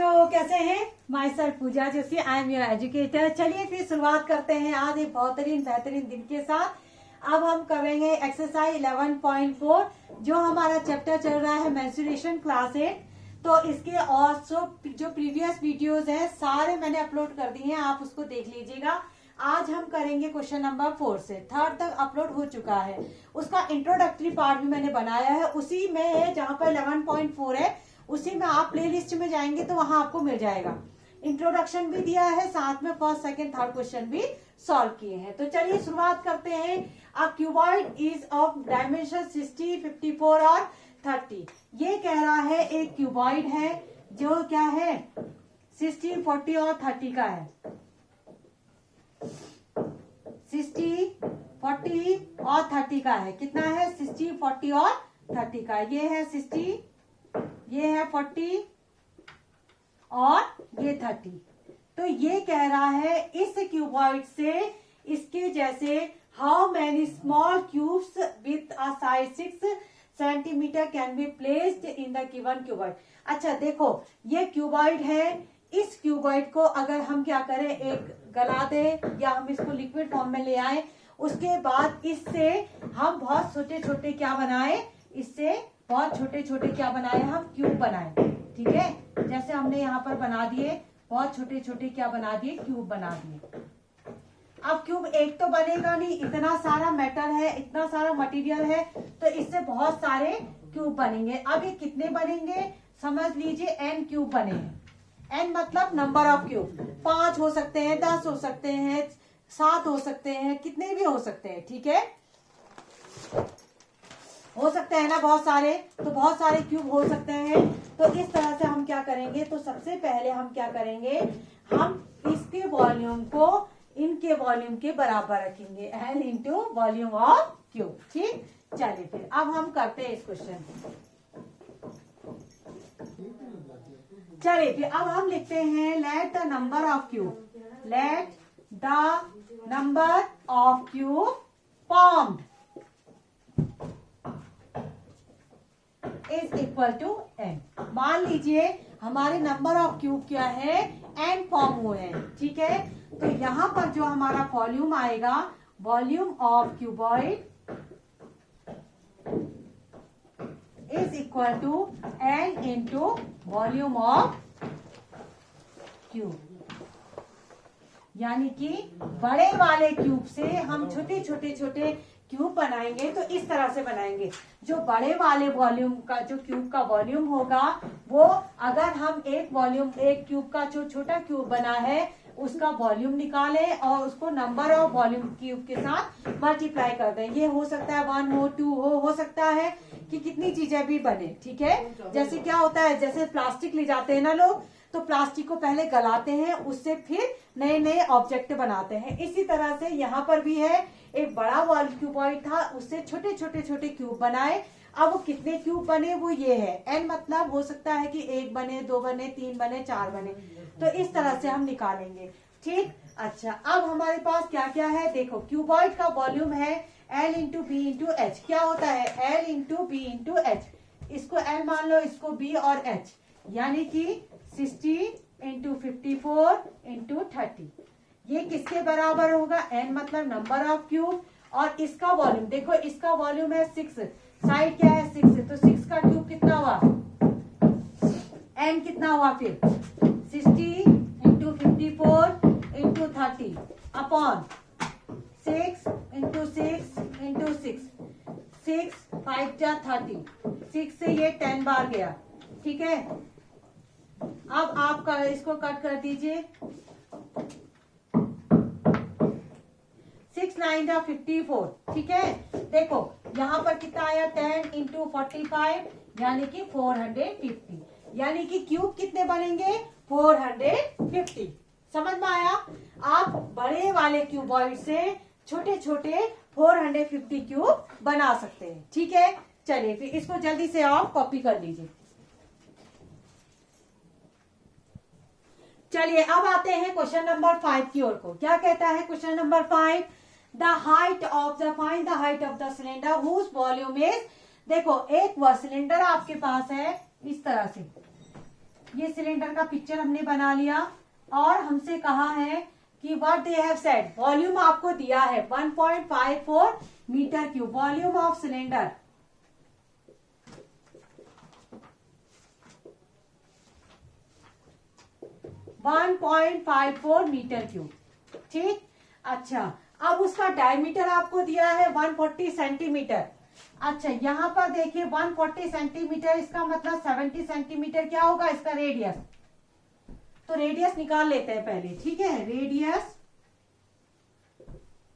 बच्चों, कैसे हैं? Myself Pooja Joshi, I am your educator. चलिए फिर शुरुआत करते हैं आज एक बेहतरीन दिन के साथ। अब हम करेंगे एक्सरसाइज 11.4 जो हमारा चैप्टर चल रहा है मेंस्ट्रुएशन क्लास 8। तो इसके और जो प्रीवियस वीडियोस हैं सारे मैंने अपलोड कर दिए हैं, आप उसको देख लीजिएगा। आज हम करेंगे क्वेश्चन नंबर 4 से 3rd तक अपलोड हो चुका है। उसका इंट्रोडक्टरी पार्ट भी मैंने बनाया है, उसी में है जहां पर 11.4 है, उसी में आप प्लेलिस्ट में जाएंगे तो वहां आपको मिल जाएगा। इंट्रोडक्शन भी दिया है, साथ में फर्स्ट सेकंड थर्ड क्वेश्चन भी सॉल्व किए हैं। तो चलिए शुरुआत करते हैं। A cuboid is of dimension 60, 54 और 30। ये कह रहा है एक क्यूबॉइड है जो क्या है 60, 40 और 30 का है। 60, 40 और 30 का है। कितना है? 60, 40 और 30 का। ये है 60, ये है 40 और ये 30। तो ये कह रहा है इस क्यूबॉइड से इसके जैसे how many small cubes with a size 6 centimetre can be placed in the given cuboid. अच्छा देखो, ये क्यूबॉइड है। इस क्यूबॉइड को अगर हम क्या करें, एक गला दें या हम इसको लिक्विड फॉर्म में ले आए, उसके बाद इससे हम बहुत छोटे छोटे क्या बनाए, इससे बहुत छोटे छोटे क्या बनाए, हम क्यूब बनाए। ठीक है, जैसे हमने यहाँ पर बना दिए, बहुत छोटे छोटे क्या बना दिए, क्यूब बना दिए। अब क्यूब एक तो बनेगा नहीं, इतना सारा मेटल है, इतना सारा मटेरियल है, तो इससे बहुत सारे क्यूब बनेंगे। अब ये कितने बनेंगे समझ लीजिए, n क्यूब बने हैं। n मतलब नंबर ऑफ क्यूब। 5 हो सकते हैं, 10 हो सकते हैं, 7 हो सकते हैं, कितने भी हो सकते हैं। ठीक है, हो सकते हैं ना बहुत सारे, तो बहुत सारे क्यूब हो सकते हैं। तो इस तरह से हम क्या करेंगे, तो सबसे पहले हम क्या करेंगे, हम इसके वॉल्यूम को इनके वॉल्यूम के बराबर रखेंगे, L into volume of cube. ठीक, चलिए फिर अब हम करते हैं इस क्वेश्चन को। चलिए फिर अब हम लिखते हैं let the number of cube, let the number of cube formed is equal to n। मान लीजिए हमारे नंबर ऑफ क्यूब क्या है, n फॉर्म हुए हैं। ठीक है, तो यहां पर जो हमारा वॉल्यूम आएगा, volume of cuboid is equal to n into volume of cube. यानी कि बड़े वाले क्यूब से हम छोटे छोटे क्यूब बनाएंगे, तो इस तरह से बनाएंगे। जो बड़े वाले वॉल्यूम का जो क्यूब का वॉल्यूम होगा, वो अगर हम एक क्यूब का जो छोटा क्यूब बना है उसका वॉल्यूम निकालें और उसको नंबर ऑफ वॉल्यूम क्यूब के साथ मल्टीप्लाई कर दें। ये हो सकता है 1 हो, 2 हो सकता है कि कितनी चीजें भी बने। ठीक है, जैसे क्या होता है, जैसे प्लास्टिक ले जाते हैं ना लोग, तो प्लास्टिक को पहले गलाते हैं, उससे फिर नए नए ऑब्जेक्ट बनाते हैं। इसी तरह से यहाँ पर भी है, एक बड़ा वॉल क्यूबॉइड था, उससे छोटे छोटे क्यूब बनाए। अब वो कितने क्यूब बने, वो ये है n, मतलब हो सकता है कि 1 बने, 2 बने, 3 बने, 4 बने। तो इस तरह से हम निकालेंगे। ठीक, अच्छा अब हमारे पास क्या क्या है, देखो क्यूबॉइड का वॉल्यूम है L into B into H. क्या होता है, L into B into H. इसको L मान लो, इसको B और H, यानी कि 60 इंटू 54 इंटू 30। ये किसके बराबर होगा, n मतलब नंबर ऑफ क्यूब, और इसका वॉल्यूम देखो, इसका वॉल्यूम है 6, साइड क्या है 6, तो 6 का क्यूब कितना हुआ, n कितना हुआ फिर 60 into 54 into 30 upon 6 into 6 into 6, 6 5 जा 30, 6 से ये 10 बार गया। ठीक है, अब आप इसको कट कर दीजिए, 6 9 जा 54। ठीक है, देखो यहाँ पर कितना आया, 10 इंटू 45 यानी कि 450, यानी कि क्यूब कितने बनेंगे, 450। समझ में आया? आप बड़े वाले क्यूबॉइड से छोटे छोटे 450 क्यूब बना सकते हैं। ठीक है, चलिए फिर इसको जल्दी से आप कॉपी कर लीजिए। चलिए अब आते हैं क्वेश्चन नंबर 5 की ओर को। क्या कहता है question number 5, find the height of the cylinder whose volume is. देखो एक सिलेंडर आपके पास है इस तरह से, ये सिलेंडर का पिक्चर हमने बना लिया और हमसे कहा है कि what they have said, volume आपको दिया है 1.54 metre cube, volume of cylinder 1.54 metre cube. ठीक, अच्छा अब उसका डायमीटर आपको दिया है 140 सेंटीमीटर। अच्छा यहाँ पर देखिए 140 सेंटीमीटर, इसका मतलब 70 सेंटीमीटर क्या होगा इसका रेडियस। तो रेडियस निकाल लेते हैं पहले, ठीक है। Radius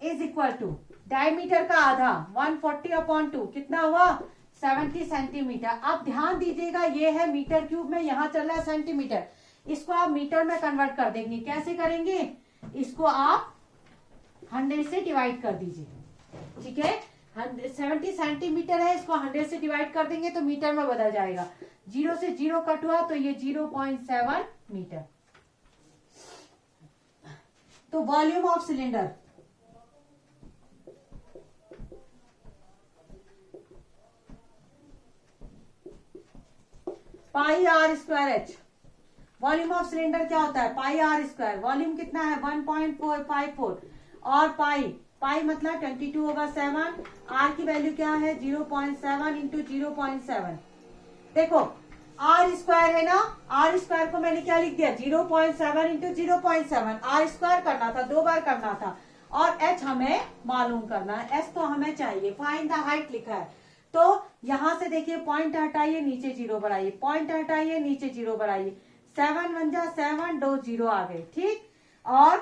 is equal to diameter का आधा 140/2 कितना हुआ 70 सेंटीमीटर। अब ध्यान दीजिएगा ये है मीटर क्यूब में, यहाँ चल रहा है सेंटीमीटर, इसको आप मीटर में कन्वर्ट कर देंगे। कैसे करेंगे, इसको आप 100 से डिवाइड कर दीजिए, ठीक है। 70 सेंटीमीटर है, इसको 100 से डिवाइड कर देंगे तो मीटर में बदल जाएगा। 0 से 0 कट हुआ तो ये 0.7 मीटर। तो volume of cylinder pi r square h. Volume of cylinder क्या होता है पाई आर स्क्वायर। वॉल्यूम कितना है 1.454 और पाई मतलब 22/7। आर की वैल्यू क्या है 0.7 इंटू 0.7। देखो आर स्क्वायर है ना, आर स्क्वायर को मैंने क्या लिख दिया 0.7 इंटू 0.7। आर स्क्वायर करना था, 2 बार करना था, और एच हमें मालूम करना है, एच तो हमें चाहिए। फाइंड द हाइट लिखा है, तो यहां से देखिए पॉइंट हटाइए, नीचे 0 बढ़ाइए, पॉइंट हटाइए, नीचे 0 बढ़ाइए, 7 1 जा 7, 2 0 आ गए, ठीक। और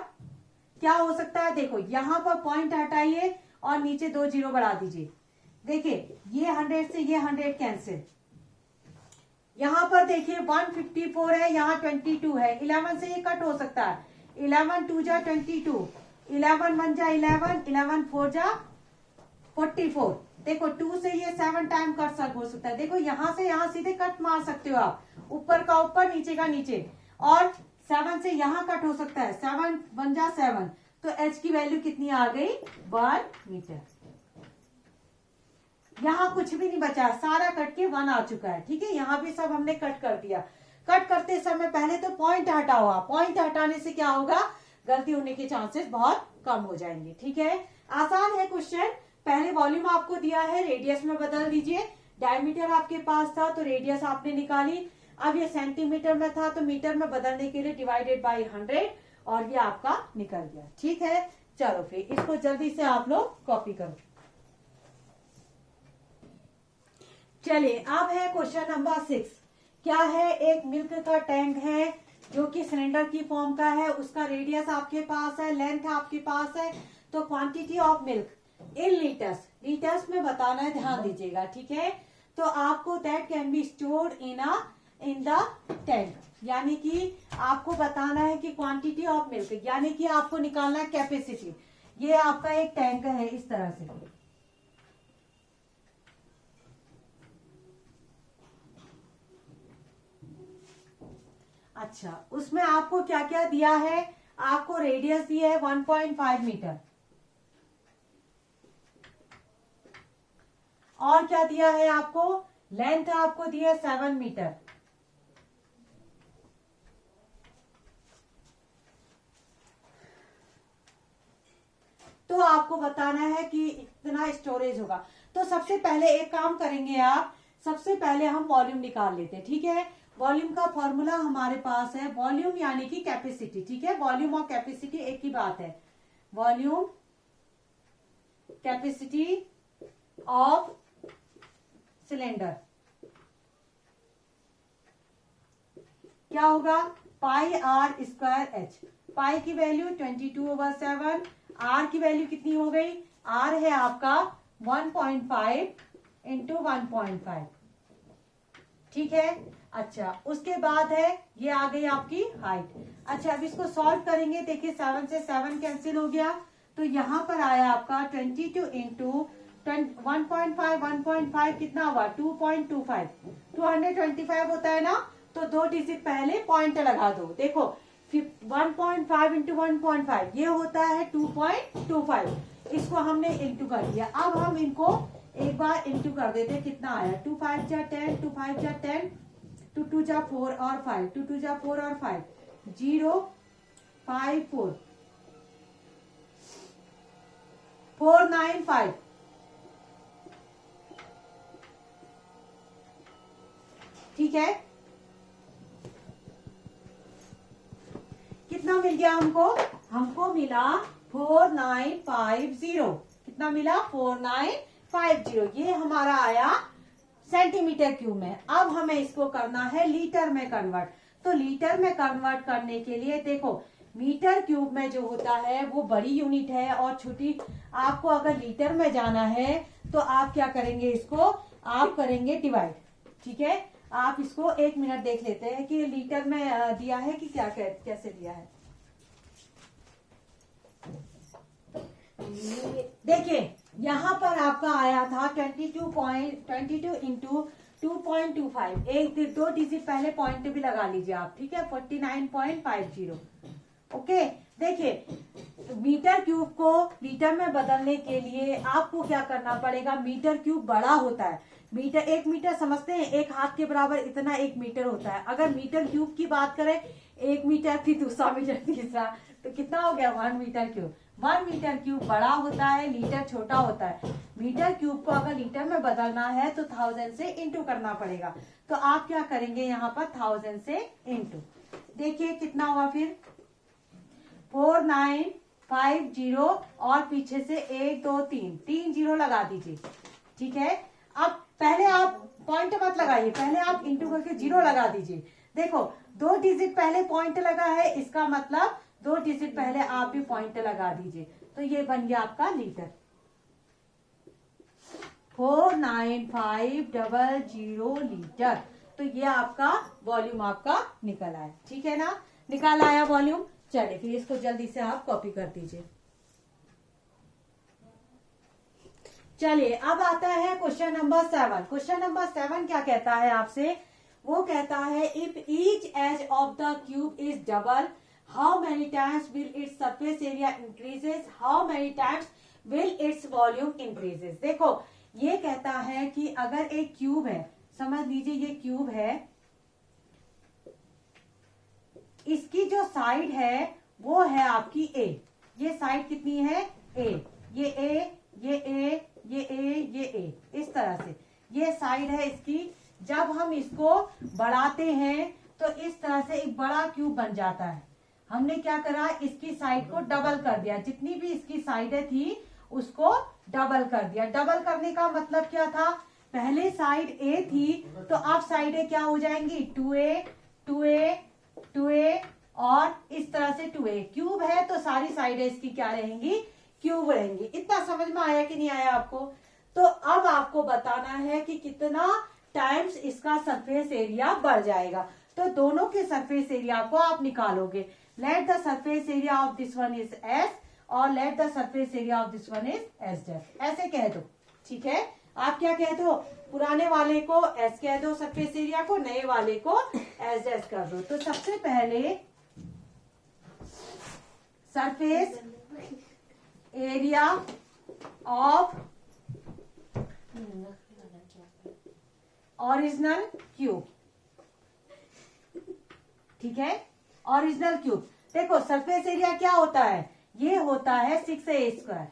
क्या हो सकता है, देखो यहाँ पर पॉइंट हटाइए और नीचे 2 0 बढ़ा दीजिए। देखिए ये 100 से ये 100 कैंसिल। यहाँ पर देखिए 154 है, यहाँ 22 है, 11 से ये कट हो सकता है। 11 2 जा 22, 11 1 जा 11, 11 4 जा 44। देखो 2 से ये 7 टाइम कट हो सकता है। देखो यहाँ से यहाँ सीधे कट मार सकते हो आप, ऊपर का ऊपर नीचे का नीचे, और 7 से यहाँ कट हो सकता है। 7 1 जा 7, तो एच की वैल्यू कितनी आ गई 1 मीटर। यहाँ कुछ भी नहीं बचा, सारा कट के 1 आ चुका है, ठीक है। यहाँ भी सब हमने कट कर दिया। कट करते समय पहले तो पॉइंट हटाओ आप, पॉइंट हटाने से क्या होगा गलती होने के चांसेस बहुत कम हो जाएंगे, ठीक है। आसान है क्वेश्चन। पहले वॉल्यूम आपको दिया है, रेडियस में बदल दीजिए। डायमीटर आपके पास था तो रेडियस आपने निकाली। अब ये सेंटीमीटर में था तो मीटर में बदलने के लिए डिवाइडेड बाय 100, और ये आपका निकल गया, ठीक है। चलो फिर इसको जल्दी से आप लोग कॉपी करो। चलिए अब है क्वेश्चन नंबर 6। क्या है, एक मिल्क का टैंक है जो कि सिलेंडर की फॉर्म का है, उसका रेडियस आपके पास है, लेंथ आपके पास है। तो quantity of milk in litres, litres में बताना है, ध्यान दीजिएगा, ठीक है। तो आपको that can be stored in the tank, यानी कि आपको बताना है कि क्वांटिटी ऑफ मिल्क, यानी कि आपको निकालना है कैपेसिटी। ये आपका एक टैंक है इस तरह से, अच्छा उसमें आपको क्या क्या दिया है, आपको रेडियस दिया है 1.5 मीटर, और क्या दिया है आपको, लेंथ आपको दिया है 7 मीटर, तो आपको बताना है कि इतना स्टोरेज होगा। तो सबसे पहले एक काम करेंगे आप, सबसे पहले हम वॉल्यूम निकाल लेते हैं, ठीक है। वॉल्यूम का फॉर्मूला हमारे पास है, वॉल्यूम यानी कि कैपेसिटी, ठीक है। वॉल्यूम और कैपेसिटी एक ही बात है। वॉल्यूम कैपेसिटी ऑफ सिलेंडर क्या होगा पाई आर स्क्वायर एच। पाई की वैल्यू 22/7, आर की वैल्यू कितनी हो गई, आर है आपका 1.5 इंटू 1.5, ठीक है। अच्छा उसके बाद है ये आ गई आपकी हाइट। अच्छा अब इसको सॉल्व करेंगे, देखिए 7 से 7 कैंसिल हो गया, तो यहाँ पर आया आपका 22 इंटू 1.5 कितना हुआ 2.25, 225 होता है ना, तो 2 डिजिट पहले पॉइंट लगा दो। देखो 1.5 इंटू 1.5 ये होता है 2.25, इसको हमने इंटू कर दिया। अब हम इनको एक बार इंटू कर देते, कितना आया 2 5 जा 10, 2 5 जा 10, टू टू जा 4 और 5, 2 2 जा 4 और 5, 0 5 4 4 9 5, ठीक है। कितना मिल गया हमको? हमको मिला 4950। कितना मिला? 4950। ये हमारा आया सेंटीमीटर क्यूब में। अब हमें इसको करना है लीटर में कन्वर्ट। तो लीटर में कन्वर्ट करने के लिए देखो, मीटर क्यूब में जो होता है वो बड़ी यूनिट है और छोटी। आपको अगर लीटर में जाना है तो आप क्या करेंगे, इसको आप करेंगे डिवाइड, ठीक है। आप इसको 1 मिनट देख लेते हैं कि लीटर में दिया है कि क्या कैसे दिया है। देखिए यहाँ पर आपका आया था 22 इंटू 2.25। एक 2 डिजिट पहले पॉइंट भी लगा लीजिए आप, ठीक है। 49.50। ओके, देखिए मीटर क्यूब को लीटर में बदलने के लिए आपको क्या करना पड़ेगा, मीटर क्यूब बड़ा होता है। मीटर, 1 मीटर समझते हैं, 1 हाथ के बराबर इतना 1 मीटर होता है। अगर मीटर क्यूब की बात करें, 1 मीटर फिर दूसरा मीटर तीसरा, तो कितना हो गया 1 मीटर क्यूब। 1 मीटर क्यूब बड़ा होता है, लीटर छोटा होता है। मीटर क्यूब को अगर लीटर में बदलना है तो 1000 से इंटू करना पड़ेगा। तो आप क्या करेंगे, यहाँ पर 1000 से इंटू। देखिए कितना हुआ फिर 4950 और पीछे से 1 2 3 0 लगा दीजिए, ठीक है। अब पहले आप पॉइंट मत लगाइए, पहले आप इंटू करके 0 लगा दीजिए। देखो 2 डिजिट पहले पॉइंट लगा है, इसका मतलब 2 डिजिट पहले आप भी पॉइंट लगा दीजिए। तो ये बन गया आपका लीटर। 49500 लीटर। तो ये आपका वॉल्यूम आपका निकल आया, ठीक है ना। निकाल आया वॉल्यूम। चलिए फिर इसको जल्दी से आप कॉपी कर दीजिए। चलिए अब आता है क्वेश्चन नंबर 7। क्वेश्चन नंबर 7 क्या कहता है आपसे, वो कहता है if each edge of the cube is double, how many times will its surface area increases, how many times will its volume increases. देखो ये कहता है कि अगर एक क्यूब है, समझ लीजिए ये क्यूब है, इसकी जो साइड है वो है आपकी ए। ये साइड कितनी है? ए। ये ए, ये ए, ये ए, ये ए, इस तरह से ये साइड है इसकी। जब हम इसको बढ़ाते हैं तो इस तरह से एक बड़ा क्यूब बन जाता है। हमने क्या करा, इसकी साइड को डबल कर दिया, जितनी भी इसकी साइडें थी उसको डबल कर दिया। डबल करने का मतलब क्या था, पहले साइड ए थी तो अब साइडें क्या हो जाएंगी, 2a 2a 2a और इस तरह से 2a। क्यूब है तो सारी साइडें इसकी क्या रहेंगी, क्यूब रहेंगी। इतना समझ में आया कि नहीं आया आपको? तो अब आपको बताना है कि कितना टाइम्स इसका सरफेस एरिया बढ़ जाएगा। तो दोनों के सरफेस एरिया को आप निकालोगे। Let the surface area of this one is S और let the surface area of this one is S dash, ऐसे कह दो, ठीक है। आप क्या कह दो, पुराने वाले को एस कह दो सरफेस एरिया को, नए वाले को एस डैश कर दो। तो सबसे पहले surface area of original cube, ठीक है। ओरिजिनल क्यूब, देखो सरफेस एरिया क्या होता है, ये होता है 6a²,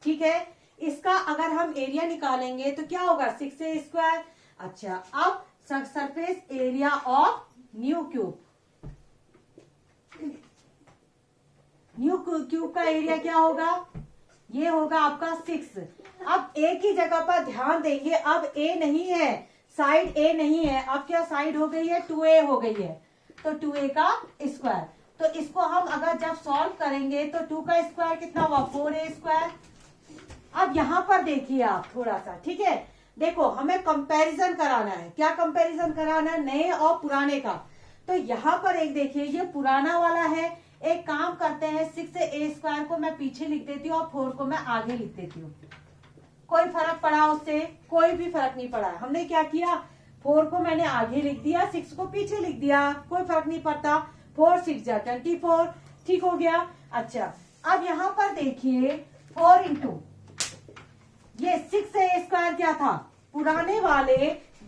ठीक है। इसका अगर हम एरिया निकालेंगे तो क्या होगा, 6a²। अच्छा अब surface area of new cube, new cube का एरिया क्या होगा, ये होगा आपका 6। अब एक ही जगह पर ध्यान देंगे, अब ए नहीं है, साइड ए नहीं है, अब क्या साइड हो गई है, 2a हो गई है। तो 2a का स्क्वायर, तो इसको हम अगर जब सॉल्व करेंगे तो 2 का स्क्वायर कितना हुआ, 4a²। अब यहाँ पर देखिए आप थोड़ा सा, ठीक है। देखो हमें कंपैरिजन कराना है, क्या कंपैरिजन कराना है, नए और पुराने का। तो यहाँ पर एक देखिए ये पुराना वाला है। एक काम करते हैं, 6a² को मैं पीछे लिख देती हूँ और 4 को मैं आगे लिख देती हूँ। कोई फर्क पड़ा उससे? कोई भी फर्क नहीं पड़ा। हमने क्या किया, 4 को मैंने आगे लिख दिया, 6 को पीछे लिख दिया, कोई फर्क नहीं पड़ता। 4 6 जा 24, ठीक हो गया। अच्छा अब यहाँ पर देखिए 4 इंटू ये 6a² क्या था, पुराने वाले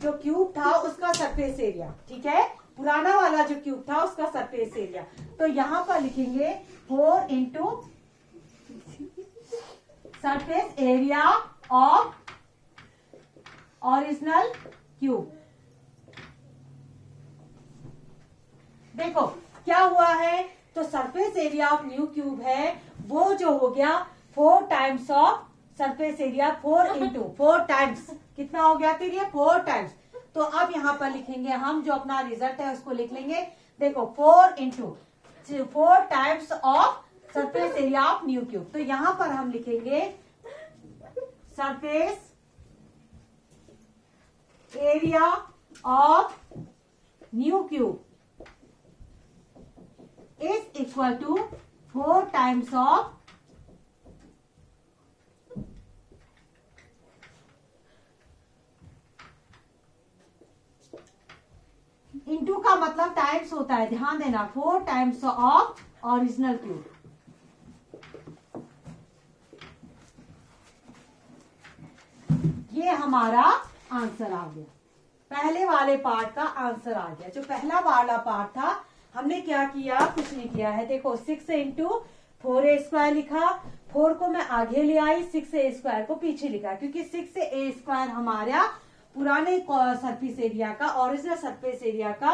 जो क्यूब था उसका सरफेस एरिया, ठीक है, पुराना वाला जो क्यूब था उसका सरफेस एरिया। तो यहाँ पर लिखेंगे 4 into surface area of original cube. देखो क्या हुआ है, तो surface area of new cube है वो जो हो गया 4 times of surface area, 4 into 4 times, कितना हो गया फिर ये 4 टाइम्स। तो अब यहाँ पर लिखेंगे हम जो अपना रिजल्ट है उसको लिख लेंगे। देखो 4 into 4 times of surface area of new cube. तो यहाँ पर हम लिखेंगे surface area of new cube is equal to 4 times of into का मतलब टाइम्स होता है, ध्यान देना, 4 टाइम्स ऑफ ओरिजिनल क्यूब। ये हमारा आंसर आ गया, पहले वाले पार्ट का आंसर आ गया। जो पहला वाला पार्ट था हमने क्या किया, कुछ नहीं किया है। देखो 6 इंटू 4a स्क्वायर लिखा, 4 को मैं आगे ले आई, 6a स्क्वायर को पीछे लिखा, क्योंकि 6a स्क्वायर हमारा पुराने सरफेस एरिया का, ओरिजिनल सरफेस एरिया का,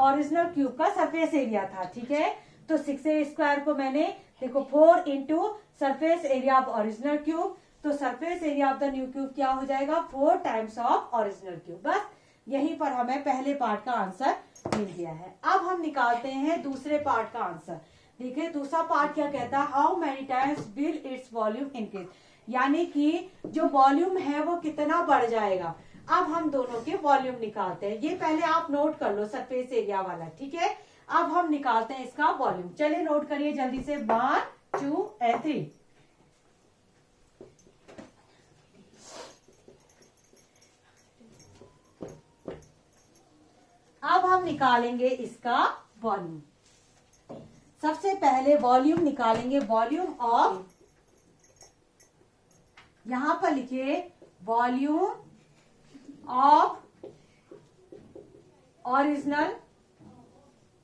ओरिजिनल क्यूब का सरफेस एरिया था, ठीक है। तो 6a स्क्वायर को मैंने देखो 4 into surface area of original cube, तो surface area of the new cube क्या हो जाएगा 4 टाइम्स ऑफ ओरिजिनल क्यूब। बस यहीं पर हमें पहले पार्ट का आंसर मिल गया है। अब हम निकालते हैं दूसरे पार्ट का आंसर। देखिए दूसरा पार्ट क्या कहता है, how many times will its volume increase, यानी कि जो वॉल्यूम है वो कितना बढ़ जाएगा। अब हम दोनों के वॉल्यूम निकालते हैं, ये पहले आप नोट कर लो सरफेस एरिया वाला, ठीक है। अब हम निकालते हैं इसका वॉल्यूम, चलिए नोट करिए जल्दी से, 1 2 and 3। अब हम निकालेंगे इसका वॉल्यूम। सबसे पहले वॉल्यूम निकालेंगे, वॉल्यूम ऑफ, यहां पर लिखिए वॉल्यूम ऑफ ओरिजिनल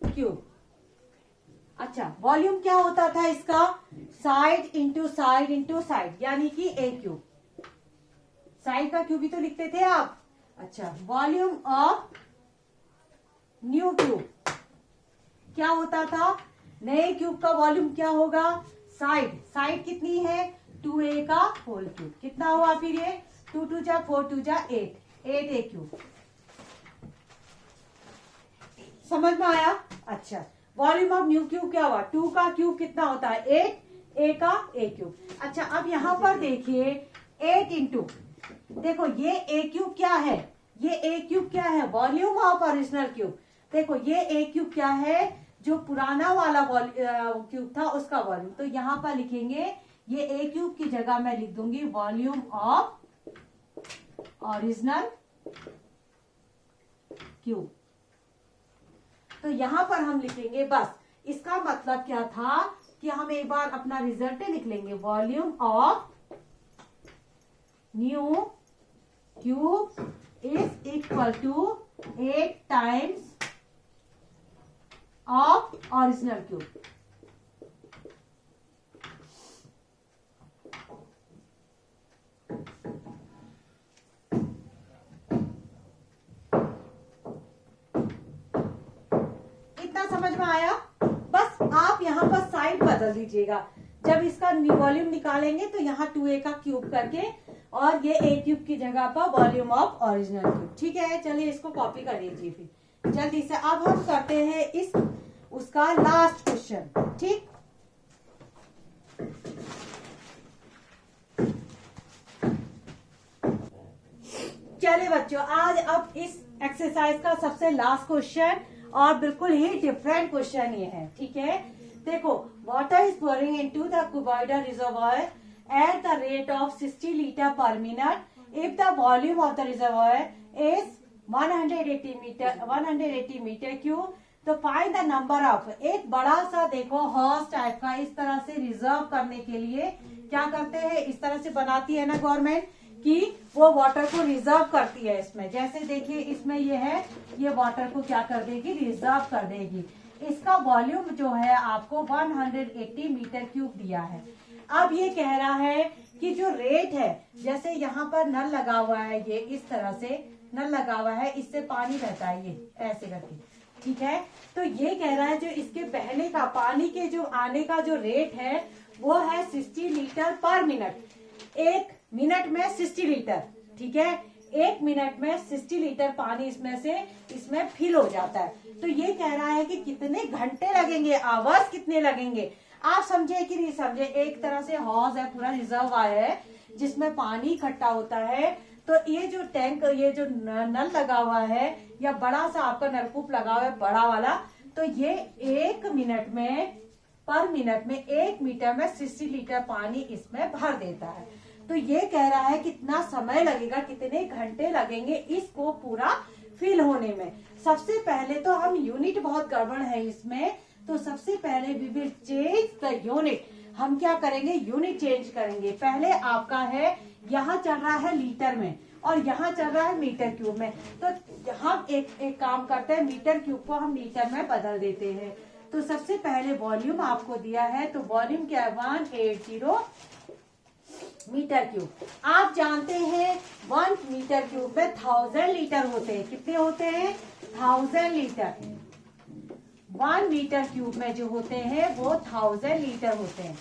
क्यूब। अच्छा, वॉल्यूम क्या होता था इसका, side into side into side, यानी कि ए क्यूब, साइड का क्यूब ही तो लिखते थे आप। अच्छा, वॉल्यूम ऑफ न्यू क्यूब क्या होता था, नए क्यूब का वॉल्यूम क्या होगा, साइड, साइड कितनी है 2a का होल क्यूब, कितना हुआ फिर ये 2 2 जा 4 2 जा 8 8a क्यूब। समझ में आया। अच्छा, वॉल्यूम ऑफ न्यू क्यूब क्या हुआ, 2 का क्यूब कितना होता है 8, a का a क्यूब। अच्छा, अब यहां पर देखिए 8 इंटू, देखो ये a क्यूब क्या है, ये a क्यूब क्या है, वॉल्यूम ऑफ ओरिजिनल क्यूब। देखो ये a क्यूब क्या है, जो पुराना वाला क्यूब था उसका वॉल्यूम। तो यहां पर लिखेंगे, ये a क्यूब की जगह मैं लिख दूंगी वॉल्यूम ऑफ ओरिजिनल क्यूब। तो यहां पर हम लिखेंगे, बस इसका मतलब क्या था कि हम एक बार अपना रिजल्ट लिख लेंगे, volume of new cube is equal to 8 times of original cube. इतना समझ में आया। बस आप यहाँ पर साइड बदल दीजिएगा, जब इसका वॉल्यूम निकालेंगे तो यहाँ 2a का क्यूब करके, और ये a क्यूब की जगह पर वॉल्यूम ऑफ ओरिजिनल क्यूब, ठीक है। चलिए इसको कॉपी कर लीजिए फिर जल्दी से। अब हम करते हैं इस उसका लास्ट क्वेश्चन, ठीक। चलिए बच्चों, आज अब इस एक्सरसाइज का सबसे लास्ट क्वेश्चन, और बिल्कुल ही डिफरेंट क्वेश्चन ये है, ठीक है। देखो, water is flowing into the cuboidal reservoir at the rate of 60 litre per minute if the volume of the reservoir is 180 metre cube. तो फाइंड द नंबर ऑफ, एक बड़ा सा देखो हॉर्स टाइप का, इस तरह से रिजर्व करने के लिए क्या करते हैं, इस तरह से बनाती है ना गवर्नमेंट, कि वो वाटर को रिजर्व करती है इसमें। जैसे देखिए इसमें ये है, ये वाटर को क्या कर देगी, रिजर्व कर देगी। इसका वॉल्यूम जो है आपको 180 मीटर क्यूब दिया है। अब ये कह रहा है कि जो रेट है, जैसे यहाँ पर नल लगा हुआ है, ये इस तरह से नल लगा हुआ है, इससे पानी बहता है ये ऐसे करके, ठीक है। तो ये कह रहा है जो इसके बहने का, पानी के जो आने का जो रेट है वो है 60 लीटर पर मिनट। 1 मिनट में 60 लीटर, ठीक है। 1 मिनट में 60 लीटर पानी इसमें फिल हो जाता है। तो ये कह रहा है कि कितने घंटे लगेंगे, आवर्स कितने लगेंगे। आप समझे कि नहीं समझे, एक तरह से हौज है, पूरा रिजर्व है जिसमें पानी इकट्ठा होता है। तो ये जो टैंक, ये जो नल लगा हुआ है या बड़ा सा आपका नलकूप लगा हुआ है बड़ा वाला, तो ये 1 मिनट में, पर मिनट में 1 मीटर में 60 लीटर पानी इसमें भर देता है। तो ये कह रहा है कितना समय लगेगा, कितने घंटे लगेंगे इसको पूरा फिल होने में। सबसे पहले तो हम यूनिट बहुत गड़बड़ है इसमें, तो सबसे पहले we will change the unit. हम क्या करेंगे, यूनिट चेंज करेंगे। पहले आपका है, यहाँ चल रहा है लीटर में और यहाँ चल रहा है मीटर क्यूब में। तो हम एक काम करते हैं, मीटर क्यूब को हम लीटर में बदल देते हैं। तो सबसे पहले वॉल्यूम आपको दिया है, तो वॉल्यूम क्या है, 180 मीटर क्यूब। आप जानते हैं 1 मीटर क्यूब में 1000 लीटर होते हैं। कितने होते हैं, 1000 लीटर। 1 मीटर क्यूब में जो होते हैं वो 1000 लीटर होते हैं।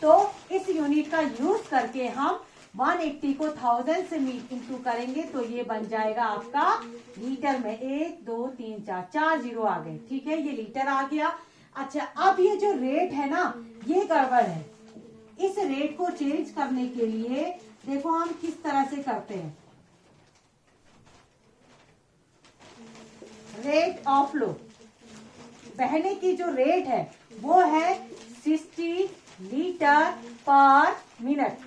तो इस यूनिट का यूज करके हम 180 को 1000 से इंटू करेंगे तो ये बन जाएगा आपका लीटर में। 1 2 3 4 जीरो आ गए, ठीक है, ये लीटर आ गया। अच्छा, अब ये जो रेट है ना, ये गड़बड़ है। इस रेट को चेंज करने के लिए देखो हम किस तरह से करते हैं। रेट ऑफ फ्लो, बहने की जो रेट है वो है 60 litre per minute.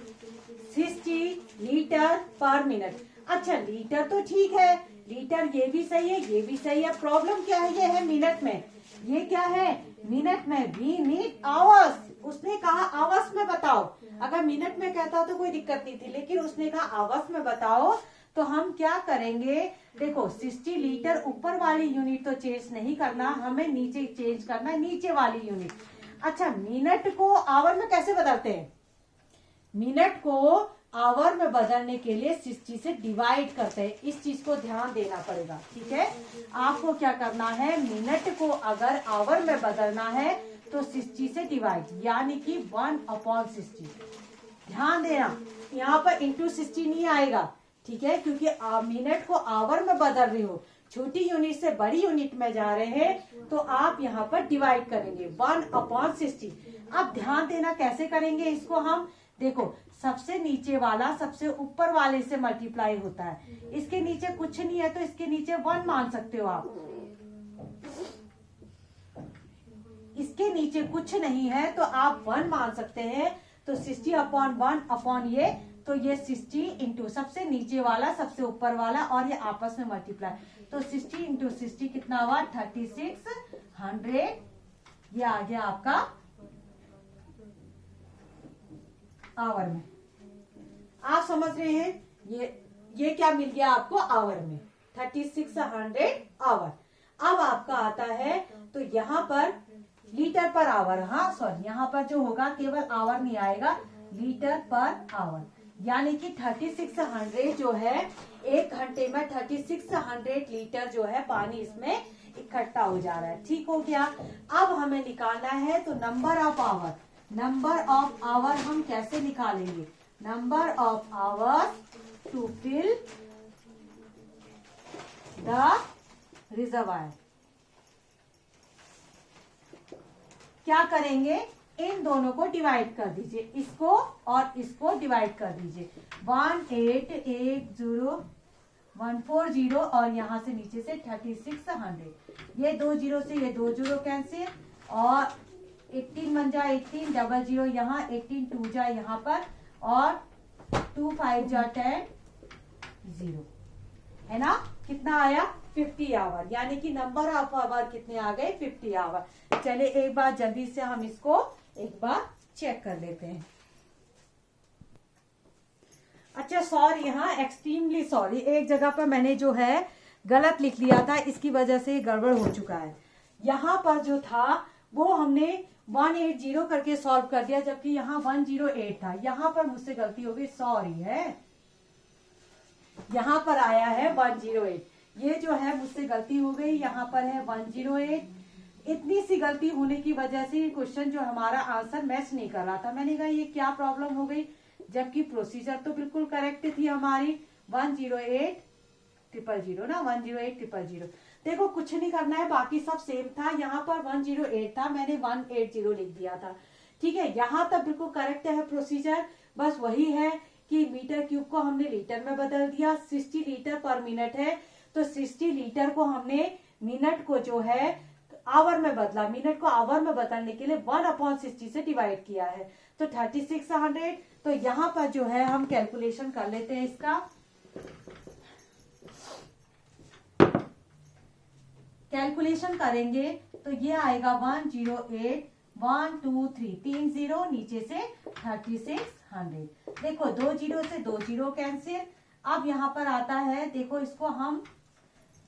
60 litre per minute. अच्छा, लीटर तो ठीक है, लीटर ये भी सही है, ये भी सही है। प्रॉब्लम क्या है, ये है मिनट में। ये क्या है, मिनट में। We need hours. उसने कहा आवर्स में बताओ। अगर मिनट में कहता तो कोई दिक्कत नहीं थी, लेकिन उसने कहा आवर्स में बताओ। तो हम क्या करेंगे, देखो 60 लीटर ऊपर वाली यूनिट तो चेंज नहीं करना, हमें नीचे चेंज करना है, नीचे वाली यूनिट। अच्छा, मिनट को आवर में कैसे बदलते हैं, मिनट को आवर में बदलने के लिए 60 से डिवाइड करते हैं। इस चीज को ध्यान देना पड़ेगा, ठीक है। आपको क्या करना है, मिनट को अगर आवर में बदलना है तो 60 से डिवाइड, यानी कि 1/60। ध्यान देना, यहाँ पर इंटू 60 नहीं आएगा, ठीक है, क्योंकि मिनट को आवर में बदल रहे हो, छोटी यूनिट से बड़ी यूनिट में जा रहे हैं, तो आप यहाँ पर डिवाइड करेंगे 1/60। अब ध्यान देना कैसे करेंगे इसको हम, देखो सबसे नीचे वाला सबसे ऊपर वाले से मल्टीप्लाई होता है। इसके नीचे कुछ नहीं है तो इसके नीचे 1 मान सकते हो आप। इसके नीचे कुछ नहीं है तो आप 1 मान सकते हैं। तो 60/1 ये, तो ये 60 इंटू सबसे नीचे वाला सबसे ऊपर वाला और ये आपस में मल्टीप्लाई। तो 60 इंटू 60 कितना हुआ, 3600। ये आ गया आपका आवर में। आप समझ रहे हैं, ये क्या मिल गया आपको आवर में, 3600 आवर। अब आपका आता है तो यहाँ पर लीटर पर आवर, हाँ सॉरी, यहाँ पर जो होगा केवल आवर नहीं आएगा, लीटर पर आवर, यानी कि 3600 जो है, 1 घंटे में 3600 लीटर जो है पानी इसमें इकट्ठा हो जा रहा है। ठीक हो गया। अब हमें निकालना है तो number of hour. Number of hour हम कैसे निकालेंगे, number of hours to fill the reservoir. क्या करेंगे, इन दोनों को डिवाइड कर दीजिए, इसको और इसको डिवाइड कर दीजिए। 1480140 और यहाँ से नीचे से 3600। ये 2 जीरो से ये 2 जीरो कैंसिल, और 18 बन जाए 18, डबल जीरो यहाँ, 18 2 जाए यहाँ पर, और 2 5 जा 10, 0 है ना। कितना आया, 50 आवर, यानी कि नंबर ऑफ आवर कितने आ गए, 50 आवर। चले एक बार जल्दी से हम इसको एक बार चेक कर लेते हैं। बच्चे सॉरी, हाँ एक्सट्रीमली सॉरी, एक जगह पर मैंने जो है गलत लिख लिया था, इसकी वजह से गड़बड़ हो चुका है। यहाँ पर जो था वो हमने 180 करके सॉल्व कर दिया, जबकि यहाँ 108 था। यहाँ पर मुझसे गलती हो गई, सॉरी है, यहाँ पर आया है 108, ये जो है मुझसे गलती हो गई, यहाँ पर है 108। इतनी सी गलती होने की वजह से क्वेश्चन जो हमारा आंसर मैच नहीं कर रहा था। मैंने कहा ये क्या प्रॉब्लम हो गई, जबकि प्रोसीजर तो बिल्कुल करेक्ट थी हमारी। 108,000 ना, 108,000। देखो कुछ नहीं करना है, बाकी सब सेम था। यहाँ पर 108 था, मैंने 180 लिख दिया था। ठीक है, यहाँ तक बिल्कुल करेक्ट है प्रोसीजर। बस वही है कि मीटर क्यूब को हमने लीटर में बदल दिया। 60 लीटर पर मिनट है, तो 60 लीटर को हमने मिनट को जो है आवर में बदला। मिनट को आवर में बदलने के लिए 1/60 से डिवाइड किया है, तो 3600। तो यहाँ पर जो है हम कैलकुलेशन कर लेते हैं इसका। कैलकुलेशन करेंगे तो ये आएगा 108, 1 2 3 3 0, नीचे से 3600। देखो 2 जीरो से 2 जीरो कैंसिल। अब यहाँ पर आता है, देखो इसको हम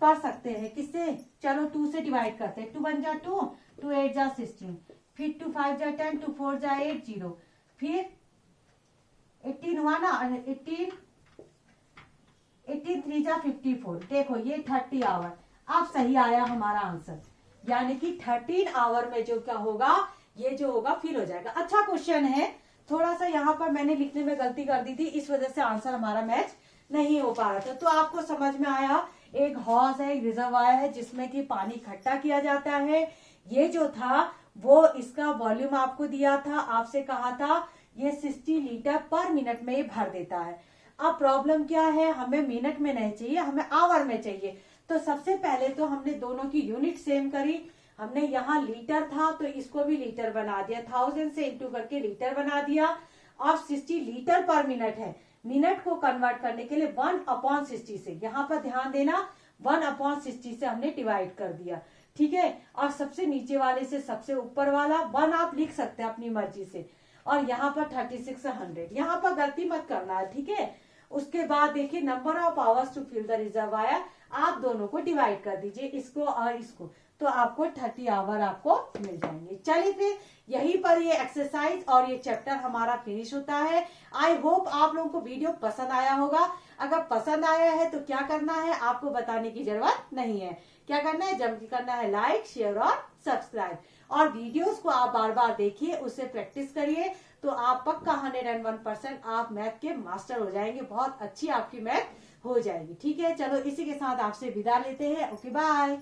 कर सकते हैं किससे, चलो 2 से डिवाइड करते हैं। 2 1 जा 2, 2 8 जा 16, फिर 2 5 जा 10, 2 4 जा 8 0, फिर 18 हुआ ना, 18 3 जा 54। देखो ये 30 आवर। अब सही आया हमारा आंसर, यानी कि 13 आवर में जो क्या होगा, ये जो होगा फिल हो जाएगा। अच्छा क्वेश्चन है, थोड़ा सा यहाँ पर मैंने लिखने में गलती कर दी थी, इस वजह से आंसर हमारा मैच नहीं हो पा रहा था। तो आपको समझ में आया, एक हॉज है, एक रिजर्वायर है जिसमें कि पानी इकट्ठा किया जाता है। ये जो था वो इसका वॉल्यूम आपको दिया था, आपसे कहा था ये 60 लीटर पर मिनट में ये भर देता है। अब प्रॉब्लम क्या है, हमें मिनट में नहीं चाहिए, हमें आवर में चाहिए। तो सबसे पहले तो हमने दोनों की यूनिट सेम करी। हमने यहाँ लीटर था तो इसको भी लीटर बना दिया, 1000 से इंटू करके लीटर बना दिया। और 60 लीटर पर मिनट है, मिनट को कन्वर्ट करने के लिए 1/60 से, यहाँ पर ध्यान देना 1/60 से हमने डिवाइड कर दिया। ठीक है, और सबसे नीचे वाले से सबसे ऊपर वाला 1 आप लिख सकते हैं अपनी मर्जी से। और यहाँ पर 3600, यहाँ पर गलती मत करना है, ठीक है। उसके बाद देखिए number of hours to fill the reservoir, आप दोनों को डिवाइड कर दीजिए, इसको और इसको, तो आपको 30 आवर आपको मिल जाएंगे। चलिए फिर यहीं पर ये एक्सरसाइज और ये चैप्टर हमारा फिनिश होता है। आई होप आप लोगों को वीडियो पसंद आया होगा। अगर पसंद आया है तो क्या करना है, आपको बताने की जरूरत नहीं है। क्या करना है, जल्दी करना है लाइक, शेयर और सब्सक्राइब। और वीडियोस को आप बार बार देखिए, उससे प्रैक्टिस करिए, तो आप पक्का 101% आप मैथ के मास्टर हो जाएंगे। बहुत अच्छी आपकी मैथ हो जाएगी। ठीक है, चलो इसी के साथ आपसे विदा लेते हैं। Okay bye.